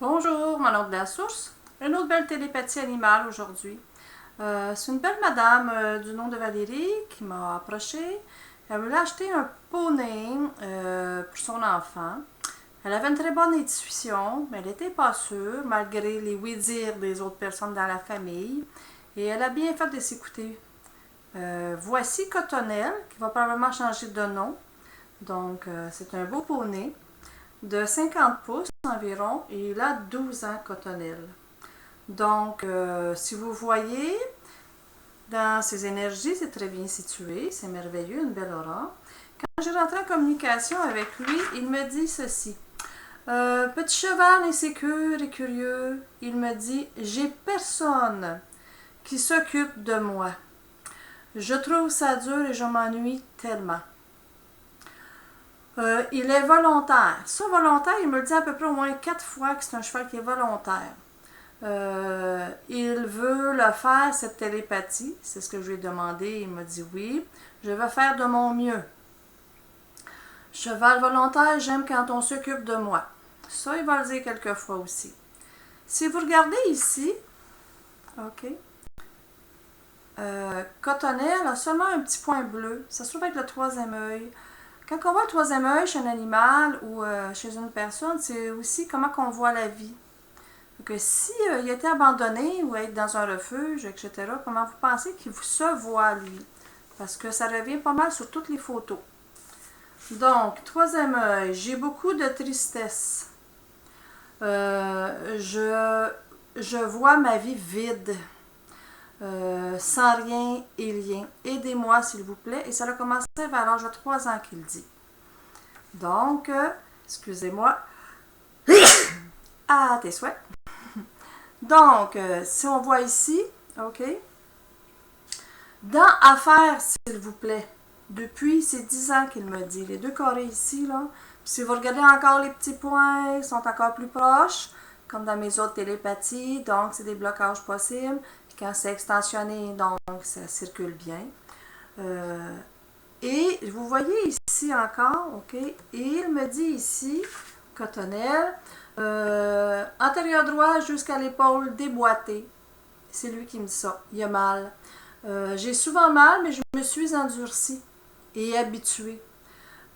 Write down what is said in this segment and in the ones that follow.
Bonjour, mon nom de la source. Une autre belle télépathie animale aujourd'hui. C'est une belle madame du nom de Valérie qui m'a approché. Elle voulait acheter un poney pour son enfant. Elle avait une très bonne intuition, mais elle n'était pas sûre, malgré les oui-dire des autres personnes dans la famille. Et elle a bien fait de s'écouter. Voici Cotonnelle, qui va probablement changer de nom. Donc, c'est un beau poney de 50 pouces environ et il a 12 ans Cotonnelle. Donc, si vous voyez, dans ses énergies, c'est très bien situé, c'est merveilleux, une belle aura. Quand je rentre en communication avec lui, il me dit ceci. Petit cheval insécure et curieux, il me dit, j'ai personne qui s'occupe de moi. Je trouve ça dur et je m'ennuie tellement. Il est volontaire. Ça, volontaire, il me le dit à peu près au moins 4 fois que c'est un cheval qui est volontaire. Il veut le faire, cette télépathie. C'est ce que je lui ai demandé. Il m'a dit oui. Je vais faire de mon mieux. Cheval volontaire, j'aime quand on s'occupe de moi. Ça, il va le dire quelques fois aussi. Si vous regardez ici, ok, Cotonnelle a seulement un petit point bleu. Ça se trouve être le troisième œil. Quand on voit le troisième œil chez un animal ou chez une personne, c'est aussi comment on voit la vie. Donc, si il était abandonné ou être dans un refuge, etc., comment vous pensez qu'il se voit, lui? Parce que ça revient pas mal sur toutes les photos. Donc, troisième œil, j'ai beaucoup de tristesse. Je vois ma vie vide, sans rien et lien. Aidez-moi, s'il vous plaît. Et ça a commencé vers l'âge de 3 ans qu'il dit. Donc, excusez-moi. À tes souhaits. Donc, si on voit ici, OK, dans Affaires, s'il vous plaît, depuis ces 10 ans qu'il me dit, les deux carrés ici, là, puis si vous regardez encore les petits points, ils sont encore plus proches, comme dans mes autres télépathies, donc c'est des blocages possibles, puis quand c'est extensionné, donc ça circule bien. Et vous voyez ici encore, OK, et il me dit ici, Cotonnelle, antérieur droit jusqu'à l'épaule déboîtée. C'est lui qui me dit ça. Il a mal. J'ai souvent mal, mais je me suis endurcie et habituée.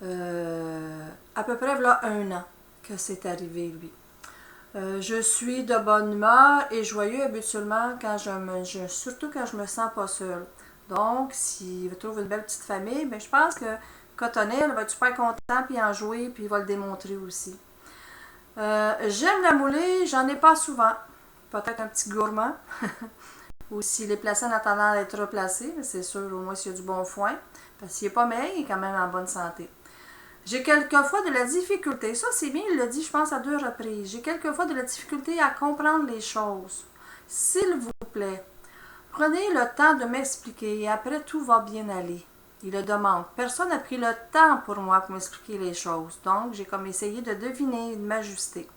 À peu près voilà 1 an que c'est arrivé, lui. Je suis de bonne humeur et joyeux habituellement surtout quand je me sens pas seule. Donc, s'il trouve une belle petite famille, ben, je pense que Cotonnelle va être super content puis en jouer puis il va le démontrer aussi. J'aime la moulée, j'en ai pas souvent. Peut-être un petit gourmand. Ou s'il est placé en attendant d'être replacé, c'est sûr, au moins s'il y a du bon foin. Parce qu'il n'est pas maigre, il est quand même en bonne santé. J'ai quelquefois de la difficulté, ça c'est bien, il l'a dit je pense à 2 reprises. J'ai quelquefois de la difficulté à comprendre les choses. S'il vous plaît, prenez le temps de m'expliquer et après tout va bien aller. Il le demande. Personne n'a pris le temps pour moi pour m'expliquer les choses. Donc, j'ai comme essayé de deviner, de m'ajuster.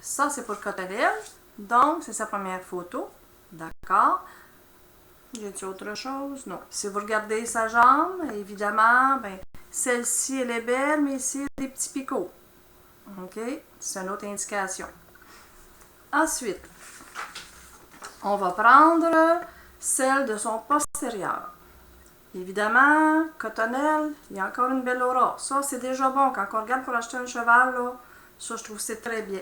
Ça, c'est pour Cotonnelle. Donc, c'est sa première photo. D'accord. J'ai-tu autre chose? Non. Si vous regardez sa jambe, évidemment, ben, celle-ci, elle est belle, mais ici, il y a des petits picots. OK? C'est une autre indication. Ensuite, on va prendre celle de son postérieur. Évidemment, Cotonnelle, il y a encore une belle aura. Ça, c'est déjà bon. Quand on regarde pour acheter un cheval, là, ça, je trouve que c'est très bien.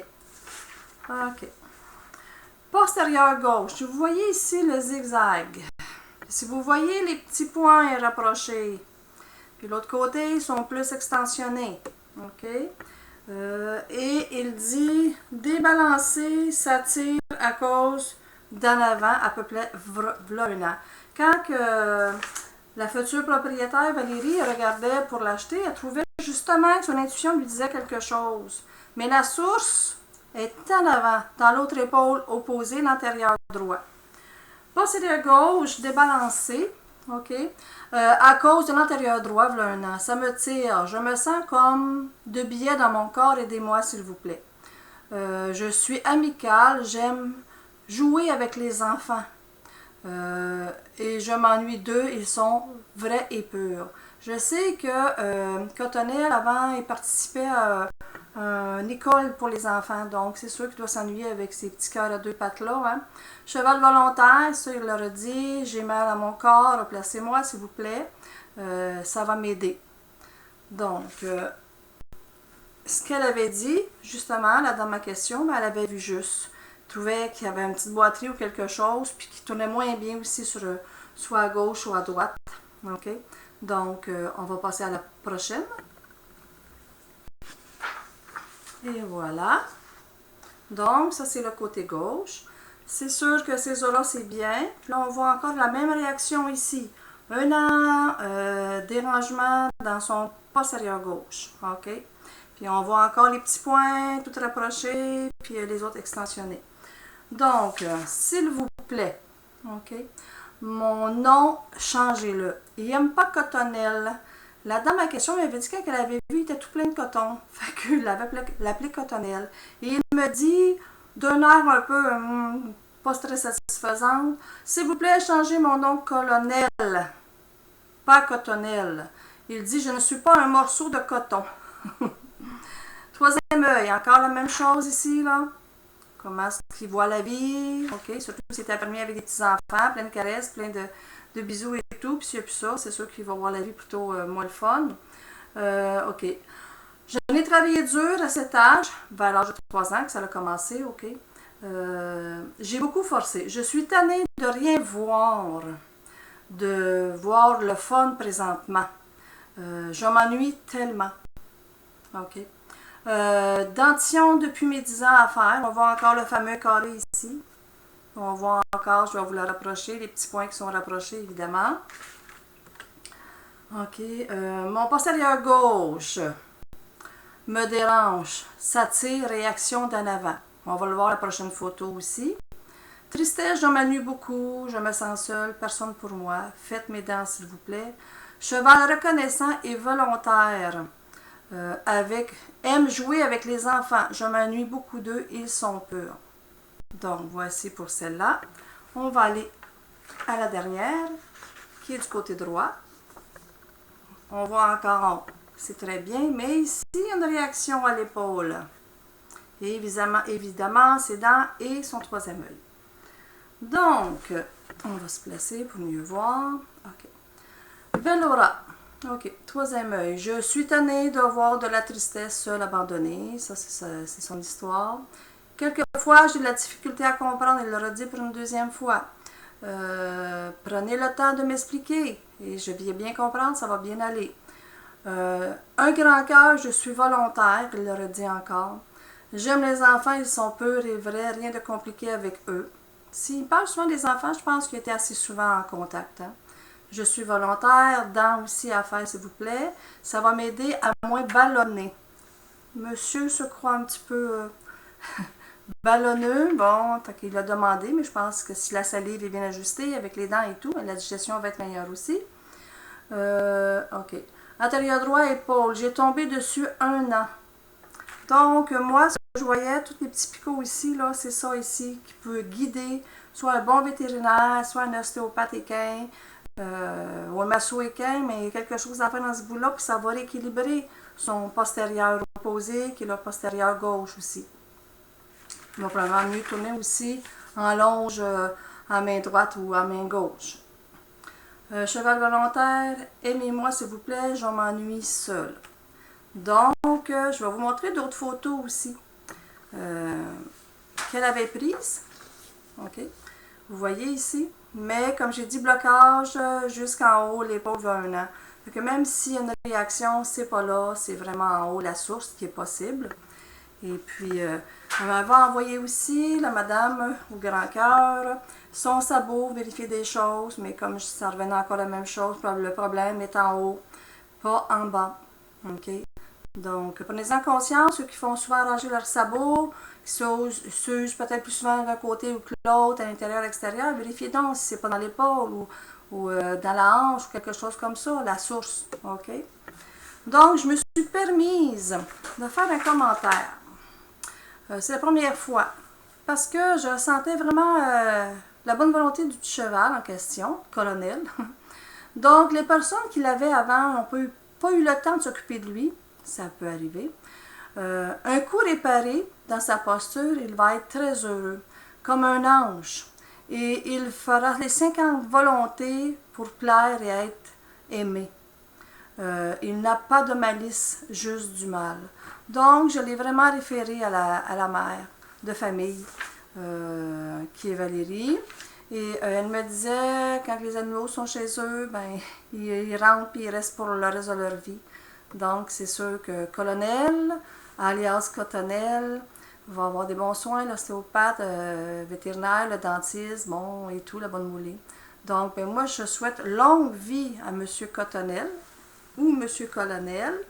OK. Postérieur gauche. Vous voyez ici le zigzag. Si vous voyez les petits points rapprochés, puis l'autre côté, ils sont plus extensionnés. OK? Et il dit débalancer, ça tire à cause d'en avant, à peu près v'là 1 an. Quand la future propriétaire Valérie regardait pour l'acheter, elle trouvait justement que son intuition lui disait quelque chose. Mais la source est en avant, dans l'autre épaule opposée, l'antérieur droit. Postérieur gauche, débalancé, OK? À cause de l'antérieur droit, voilà 1 an. Ça me tire. Je me sens comme de billets dans mon corps. Aidez-moi, s'il vous plaît. Je suis amicale. J'aime jouer avec les enfants. Et je m'ennuie d'eux. Ils sont vrais et purs. Je sais que Cotonnelle, avant, il participait à une école pour les enfants. Donc, c'est sûr qu'il doit s'ennuyer avec ces petits cœurs à deux pattes-là. Hein. Cheval volontaire, ça, il leur a dit, j'ai mal à mon corps, replacez-moi, s'il vous plaît. Ça va m'aider. Donc, ce qu'elle avait dit, justement, là, dans ma question, ben, elle avait vu juste. Elle trouvait qu'il y avait une petite boiterie ou quelque chose, puis qui tournait moins bien aussi sur soit à gauche ou à droite. OK? Donc, on va passer à la prochaine. Et voilà. Donc, ça, c'est le côté gauche. C'est sûr que ces os-là, c'est bien. Puis là, on voit encore la même réaction ici. Un dérangement dans son postérieur gauche. OK? Puis on voit encore les petits points tout rapprochés, puis les autres extensionnés. Donc, s'il vous plaît, OK? Mon nom, changez-le. Il n'aime pas Cotonnelle. La dame à question m'avait dit qu'elle avait vu, il était tout plein de coton. Fait qu'il l'appelait Cotonnelle. Et il me dit, d'un air un peu pas très satisfaisant, s'il vous plaît, changez mon nom Colonel, pas Cotonnelle. Il dit, je ne suis pas un morceau de coton. Troisième œil, encore la même chose ici, là. Comment est-ce qu'il voit la vie? OK, surtout si c'est permis avec des petits-enfants, plein de caresses, plein de bisous et tout. Puis s'il n'y a plus ça, c'est sûr qu'il va voir la vie plutôt moins le fun. OK. J'en ai travaillé dur à cet âge, vers l'âge de 3 ans que ça a commencé, OK. J'ai beaucoup forcé. Je suis tannée de rien voir, de voir le fun présentement. Je m'ennuie tellement. OK. Dentition depuis mes 10 ans à faire. On voit encore le fameux carré ici. On voit encore, je vais vous le rapprocher, les petits points qui sont rapprochés évidemment. OK. Mon postérieur gauche me dérange. Ça tire, réaction d'en avant. On va le voir la prochaine photo aussi. Tristesse, je m'ennuie beaucoup. Je me sens seule. Personne pour moi. Faites mes dents s'il vous plaît. Cheval reconnaissant et volontaire. Aime jouer avec les enfants. Je m'ennuie beaucoup d'eux, ils sont purs. Donc, voici pour celle-là. On va aller à la dernière, qui est du côté droit. On voit encore, c'est très bien, mais ici, il y a une réaction à l'épaule. Et évidemment, ses dents et son troisième œil. Donc, on va se placer pour mieux voir. OK. Velora. OK. Troisième œil. Je suis tannée de voir de la tristesse seule abandonnée. Ça, c'est son histoire. Quelquefois, j'ai de la difficulté à comprendre. Il le redit pour une deuxième fois. Prenez le temps de m'expliquer. Et je vais bien comprendre, ça va bien aller. Un grand cœur, je suis volontaire. Il le redit encore. J'aime les enfants, ils sont purs et vrais. Rien de compliqué avec eux. S'il parle souvent des enfants, je pense qu'il était assez souvent en contact. Hein? Je suis volontaire, dents aussi à faire s'il vous plaît. Ça va m'aider à moins ballonner. Monsieur se croit un petit peu ballonneux. Bon, tant qu'il l'a demandé, mais je pense que si la salive est bien ajustée avec les dents et tout, la digestion va être meilleure aussi. OK. Antérieur droit, épaule. J'ai tombé dessus 1 an. Donc, moi, ce que je voyais, tous les petits picots ici, là, c'est ça ici qui peut guider soit un bon vétérinaire, soit un ostéopathe équin, ou un masso équin, mais quelque chose à faire dans ce bout-là, puis ça va rééquilibrer son postérieur opposé, qui est le postérieur gauche aussi. Il va probablement mieux tourner aussi en longe en main droite ou en main gauche. Cheval volontaire, aimez-moi s'il vous plaît, je m'ennuie seule. Donc, je vais vous montrer d'autres photos aussi qu'elle avait prises. OK. Vous voyez ici. Mais, comme j'ai dit, blocage jusqu'en haut, l'épaule va 1 an. Fait que même s'il y a une réaction, c'est pas là, c'est vraiment en haut la source qui est possible. Et puis, elle m'avait envoyé aussi, la madame au grand cœur, son sabot, vérifier des choses, mais comme ça revenait encore la même chose, le problème est en haut, pas en bas. OK? Donc, prenez-en conscience, ceux qui font souvent ranger leurs sabots, qui s'usent peut-être plus souvent d'un côté ou que l'autre, à l'intérieur, à l'extérieur, vérifiez donc si c'est pas dans l'épaule ou dans la hanche ou quelque chose comme ça, la source. OK? Donc, je me suis permise de faire un commentaire. C'est la première fois, parce que je sentais vraiment la bonne volonté du petit cheval en question, colonel. Donc, les personnes qui l'avaient avant n'ont pas eu le temps de s'occuper de lui. Ça peut arriver. Un coup réparé dans sa posture, il va être très heureux, comme un ange. Et il fera les 50 volontés pour plaire et être aimé. Il n'a pas de malice, juste du mal. Donc, je l'ai vraiment référé à la mère de famille, qui est Valérie. Et elle me disait, quand les animaux sont chez eux, ben, ils rentrent et ils restent pour le reste de leur vie. Donc, c'est sûr que Colonel, alias Cotonnelle, va avoir des bons soins, l'ostéopathe, vétérinaire, le dentiste, bon, et tout, la bonne moulée. Donc, ben, moi, je souhaite longue vie à M. Cotonnelle ou M. Colonel,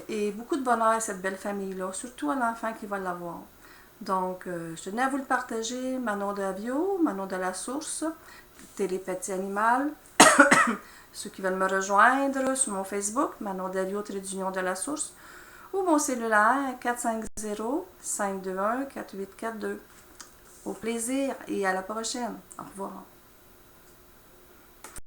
et beaucoup de bonheur à cette belle famille-là, surtout à l'enfant qui va l'avoir. Donc, je tenais à vous le partager, Manon Davio, Manon de la Source, Télépathie Animale. Ceux qui veulent me rejoindre sur mon Facebook, Manon Davio, Trait-d'Union de la Source, ou mon cellulaire 450-521-4842. Au plaisir et à la prochaine. Au revoir.